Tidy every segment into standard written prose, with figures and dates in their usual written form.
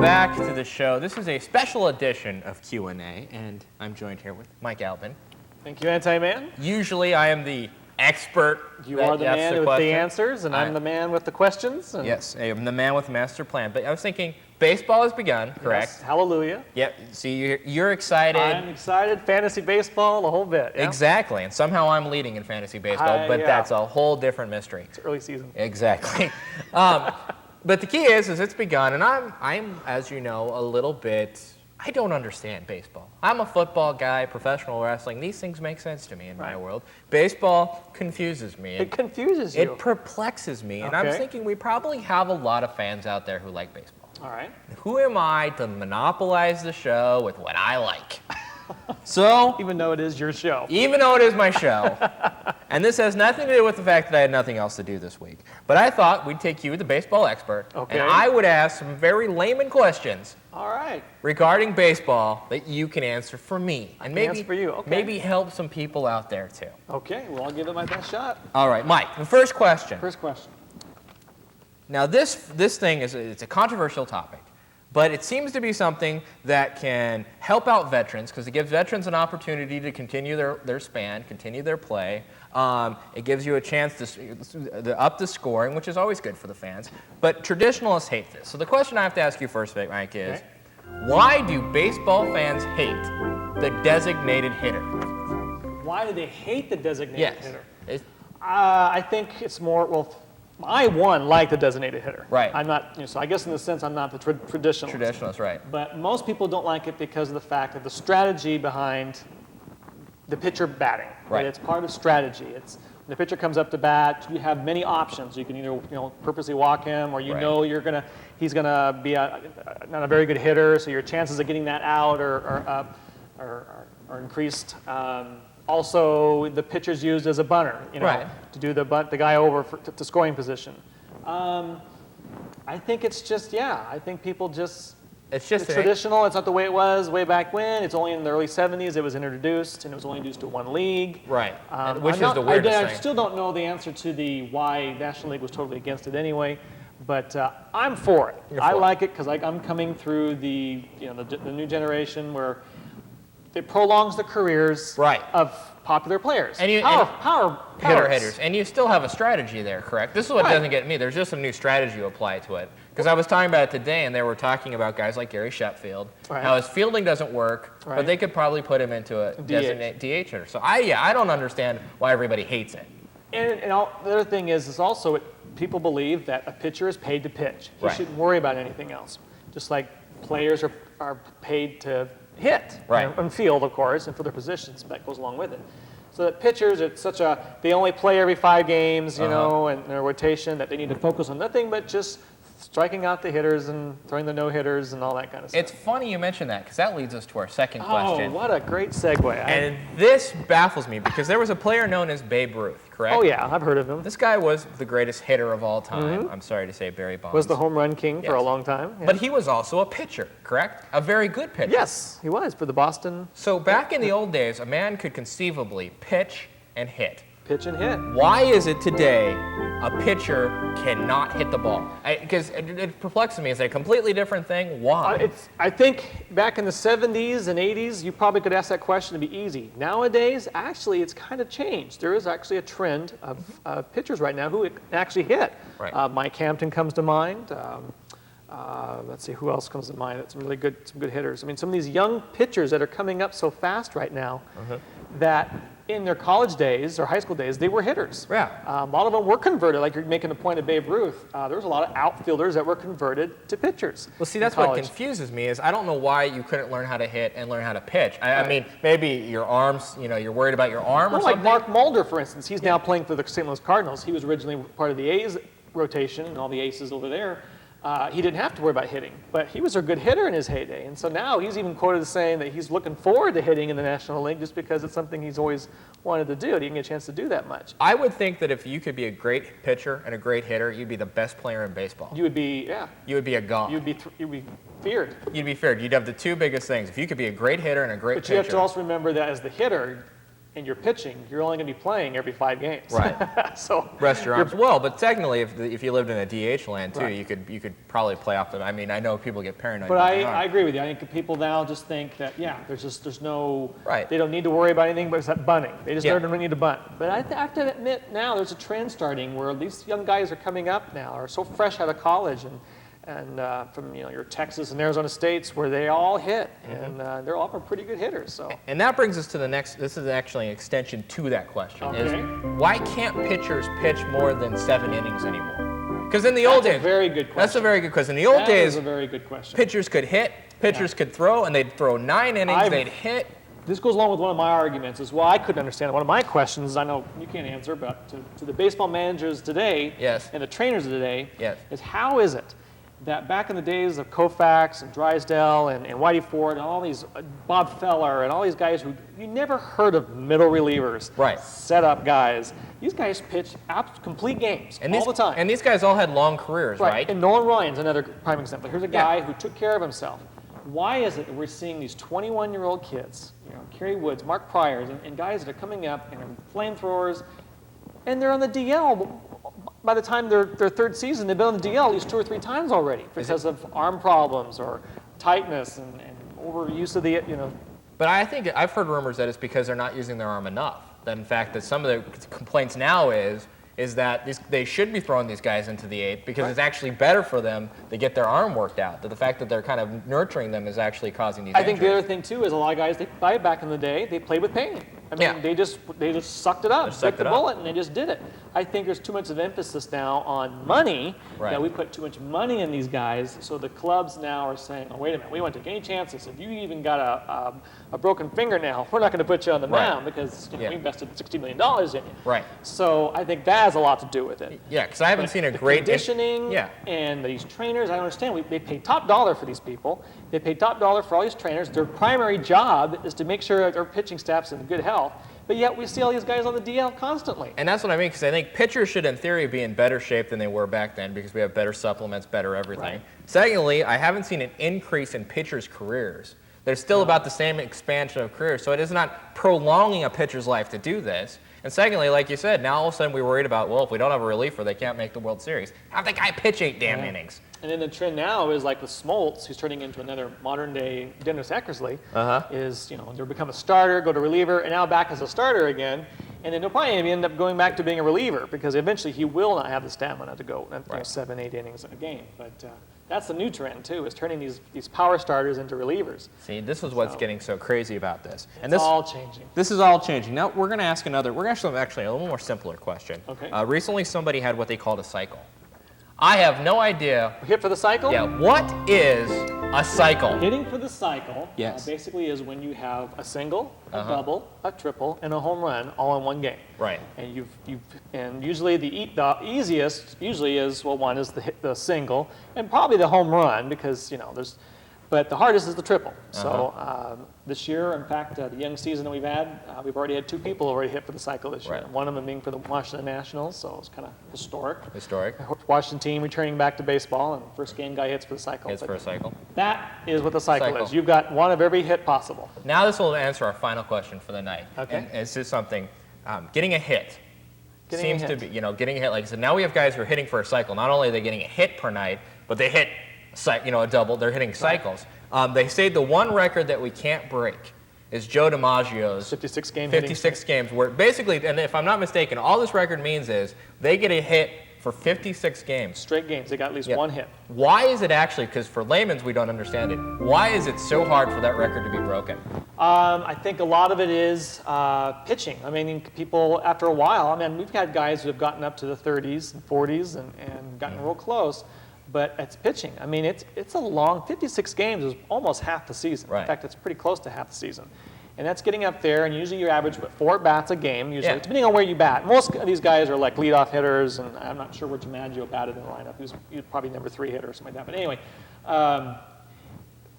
back to the show. This is a special edition of Q&A, and I'm joined here with Mike Albin. Thank you, Anti-Man. Usually I am the expert. You are the man with the answers, and I'm the man with the questions. And yes, I'm the man with the master plan. But I was thinking, baseball has begun, correct? Yes, hallelujah. Yep. See, you're excited. I'm excited. Fantasy baseball, the whole bit. Yeah? Exactly. And somehow I'm leading in fantasy baseball, but that's a whole different mystery. It's early season. Exactly. But the key is it's begun, and I'm, as you know, a little bit. I don't understand baseball. I'm a football guy, professional wrestling. These things make sense to me in my world. Baseball confuses me. It confuses you. It perplexes me. And I was thinking we probably have a lot of fans out there who like baseball. All right. Who am I to monopolize the show with what I like? So, even though it is your show. Even though it is my show. And this has nothing to do with the fact that I had nothing else to do this week. But I thought we'd take you, the baseball expert, and I would ask some very layman questions. All right. Regarding baseball that you can answer for me. And maybe answer for you. Okay. Maybe help some people out there too. Okay, well, I'll give it my best shot. All right, Mike, the first question. First question. Now this thing it's a controversial topic. But it seems to be something that can help out veterans because it gives veterans an opportunity to continue their span, continue their play. It gives you a chance to up the scoring, which is always good for the fans. But traditionalists hate this. So the question I have to ask you first, Mike, is why do baseball fans hate the designated hitter? Why do they hate the designated hitter? I think it's more, I like the designated hitter. Right. I'm not, so I guess in the sense I'm not the traditionalist. Traditionalist, right. But most people don't like it because of the fact that the strategy behind the pitcher batting. Right. It's part of strategy. It's when the pitcher comes up to bat, you have many options. You can either purposely walk him, or know he's gonna be not a very good hitter, so your chances of getting that out are increased. Also, the pitcher's used as a bunter, to do the guy over to scoring position. I think it's just, I think people just, it's traditional. It's not the way it was way back when. It's only in the early 70s it was introduced, and it was only introduced to one league. Right, which is the weirdest thing. I still don't know the answer to the why National League was totally against it anyway, but I'm for it. I like it because I'm coming through the new generation where it prolongs the careers of popular players. And power hitters. And you still have a strategy there, correct? This is what doesn't get me. There's just a new strategy you apply to it. Because I was talking about it today, and they were talking about guys like Gary Sheffield. How his fielding doesn't work, but they could probably put him into a designated DH hitter. So I don't understand why everybody hates it. And the other thing is also people believe that a pitcher is paid to pitch. He shouldn't worry about anything else. Just like players are paid to hit and field, of course, and for their positions that goes along with it. So that pitchers, they only play every 5 games, and their rotation, that they need to focus on nothing but just striking out the hitters and throwing the no-hitters and all that kind of stuff. It's funny you mention that because that leads us to our second question. Oh, what a great segue. And this baffles me because there was a player known as Babe Ruth, correct? Oh, yeah, I've heard of him. This guy was the greatest hitter of all time. I'm sorry to say, Barry Bonds. Was the home run king for a long time. Yeah. But he was also a pitcher, correct? A very good pitcher. Yes, he was for the Boston. So back in the old days, a man could conceivably pitch and hit. Pitch and hit. Why is it today a pitcher cannot hit the ball? Because it perplexes me. It's a completely different thing. Why? I think back in the 70s and 80s, you probably could ask that question to be easy. Nowadays, actually, it's kind of changed. There is actually a trend of pitchers right now who actually hit. Right. Mike Hampton comes to mind. Let's see, who else comes to mind? Some good hitters. I mean, some of these young pitchers that are coming up so fast right now that in their college days or high school days, they were hitters. Yeah. A lot of them were converted, like you're making the point of Babe Ruth. There was a lot of outfielders that were converted to pitchers. Well, see, that's what confuses me is I don't know why you couldn't learn how to hit and learn how to pitch. I mean, maybe your arms, you're worried about your arm or something. Like Mark Mulder, for instance. He's now playing for the St. Louis Cardinals. He was originally part of the A's rotation and all the aces over there. He didn't have to worry about hitting, but he was a good hitter in his heyday. And so now he's even quoted as saying that he's looking forward to hitting in the National League just because it's something he's always wanted to do. He didn't get a chance to do that much. I would think that if you could be a great pitcher and a great hitter, you'd be the best player in baseball. You would be, You would be a god. You'd be feared. You'd be feared. You'd have the two biggest things. If you could be a great hitter and a great pitcher. But you have to also remember that as the hitter, and you're pitching, you're only going to be playing every 5 games. Right. So rest your arms. Well, but technically, if you lived in a DH land too, Right. you could probably play off the. I mean, I know people get paranoid. But about the I arm. agree with you. I think people now just think that, there's no, Right. they don't need to worry about anything but except bunting. They just Yeah. don't need to bunt. But I have to admit now there's a trend starting where these young guys are coming up now, are so fresh out of college and from your Texas and Arizona states where they all hit, Mm-hmm. and they're all pretty good hitters. So And that brings us to the next. This is actually an extension to that question. Okay. Is why can't pitchers pitch more than 7 innings anymore? Because in the old that's days, a very good question. that's a very good question. In the old That days, is a very good question. pitchers could hit, pitchers could throw, and they'd throw 9 innings. They'd hit. This goes along with one of my arguments is why I couldn't understand it. One of my questions, I know you can't answer, but to the baseball managers today Yes. and the trainers of today Yes. is how is it that back in the days of Koufax and Drysdale and Whitey Ford and all these, Bob Feller and all these guys who you never heard of middle relievers, Right. setup guys, these guys pitch complete games all the time. And these guys all had long careers, right? And Nolan Ryan's another prime example. Here's a Yeah. guy who took care of himself. Why is it that we're seeing these 21-year-old kids, Kerry Woods, Mark Pryors, and guys that are coming up and are flamethrowers, and they're on the DL? By the time their third season, they've been on the DL at least 2 or 3 times already because of arm problems or tightness and overuse of the, But I think I've heard rumors that it's because they're not using their arm enough. That in fact, that some of the complaints now is that they should be throwing these guys into the 8th because it's actually better for them to get their arm worked out. That the fact that they're kind of nurturing them is actually causing these I think the injuries. other thing too is a lot of guys back in the day they played with pain. I mean, Yeah. they just sucked it up, Just bit sucked the it up. bullet, and they just did it. I think there's too much of emphasis now on money. Right. That we put too much money in these guys, so the clubs now are saying, "Oh, wait a minute, we won't take any chances. If you even got a broken fingernail, we're not going to put you on the Right. mound because Yeah. we invested $60 million in you." Right. So I think that has a lot to do with it. Yeah, because I haven't seen a The great conditioning Yeah. and these trainers. I understand they pay top dollar for these people. They pay top dollar for all these trainers. Their primary job is to make sure their pitching staff's in good health. But yet we see all these guys on the DL constantly. And that's what I mean, because I think pitchers should, in theory, be in better shape than they were back then because we have better supplements, better everything. Right. Secondly, I haven't seen an increase in pitchers' careers. There's still about the same expansion of careers, so it is not prolonging a pitcher's life to do this. And secondly, like you said, now all of a sudden we're worried about, well, if we don't have a reliever, they can't make the World Series. Have the guy pitch 8 damn innings. And then the trend now is like with Smoltz, who's turning into another modern day Dennis Eckersley, is, they'll become a starter, go to reliever, and now back as a starter again. And then he'll probably end up going back to being a reliever because eventually he will not have the stamina to go 7, 8 innings in a game. But that's the new trend too, is turning these power starters into relievers. See, this is what's getting so crazy about this. And It's this all changing. This is all changing. Now we're going to ask we're actually a little more simpler question. Okay. Recently somebody had what they called a cycle. I have no idea. Hit for the cycle? Yeah, what is a cycle? Hitting for the cycle Yes. basically is when you have a single, a Uh-huh. double, a triple, and a home run all in one game. Right. And and usually the easiest usually is one is the single and probably the home run because but the hardest is the triple. So this year, in fact, the young season that we've had, we've already had 2 people already hit for the cycle this year. Right. One of them being for the Washington Nationals, so it's kind of historic. Historic. Washington team returning back to baseball, and first game guy hits for the cycle. Hits But for a cycle. that is what the cycle Cycle. is. You've got one of every hit possible. Now this will answer our final question for the night. Okay. And it's just something, getting a hit Getting a seems to hit. be, getting a hit. Like I said, now we have guys who are hitting for a cycle. Not only are they getting a hit per night, but they hit, a double. They're hitting cycles. They say the one record that we can't break is Joe DiMaggio's 56 game 56 games, where basically, and if I'm not mistaken, all this record means is they get a hit for 56 games. straight games. They got at least Yeah. one hit. Why is it actually, because for layman's we don't understand it, why is it so hard for that record to be broken? I think a lot of it is pitching. I mean, people after a while. We've had guys who have gotten up to the 30s and 40s and gotten real close, but it's pitching. I mean, it's a long 56 games is almost half the season. Right. In fact, it's pretty close to half the season. And that's getting up there, and usually you average 4 bats a game, usually, Yeah. depending on where you bat. Most of these guys are like leadoff hitters, and I'm not sure where DiMaggio batted in the lineup. He was probably number 3 hitter or something like that. But anyway,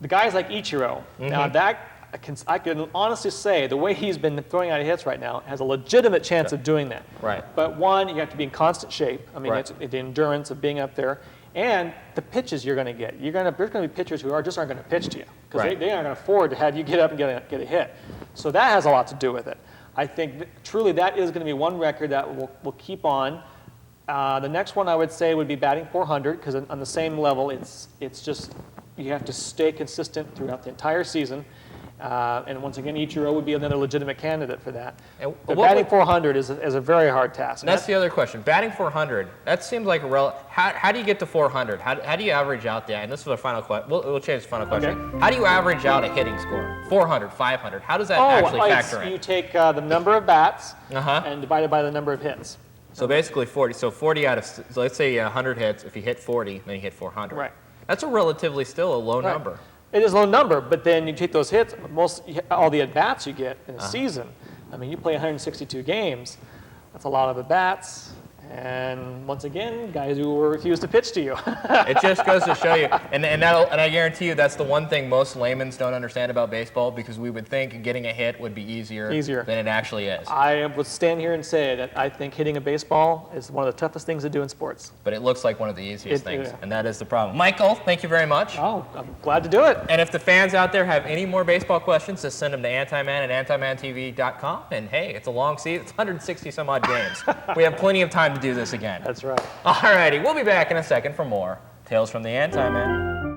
the guys like Ichiro, now that I can honestly say the way he's been throwing out hits right now has a legitimate chance of doing that. Right. But one, you have to be in constant shape. I mean, Right. it's the endurance of being up there, and the pitches you're going to get. There's going to be pitchers who aren't going to pitch to you because Right. they aren't going to afford to have you get up and get a hit. So that has a lot to do with it. I think truly that is going to be one record that will keep on. The next one I would say would be batting 400, because on the same level, it's just you have to stay consistent throughout the entire season. And once again, Ichiro would be another legitimate candidate for that. And But what batting would- 400 is a very hard task. That's the other question. Batting 400, that seems like a how do you get to 400? How do you average out that? And this is our final question. We'll change the final question. Okay. How do you average out a hitting score? 400, 500. How does that actually factor You in? take the number of bats Uh-huh. and divide it by the number of hits. So basically 40. So 40 out of, so let's say 100 hits. If you hit 40, then you hit 400. Right. That's a relatively still a low Right. number. It is a low number, but then you take those hits, all the at-bats you get in a season. I mean, you play 162 games. That's a lot of at-bats. And once again, guys who will refuse to pitch to you. It just goes to show you, and I guarantee you that's the one thing most laymen don't understand about baseball, because we would think getting a hit would be easier than it actually is. I would stand here and say that I think hitting a baseball is one of the toughest things to do in sports. But it looks like one of the easiest things, yeah. and that is the problem. Michael, thank you very much. Oh, I'm glad to do it. And if the fans out there have any more baseball questions, just send them to Antiman at antimantv.com. And hey, it's a long season. It's 160 some odd games. We have plenty of time to do this again. That's right. All righty, we'll be back in a second for more Tales from the Antiman.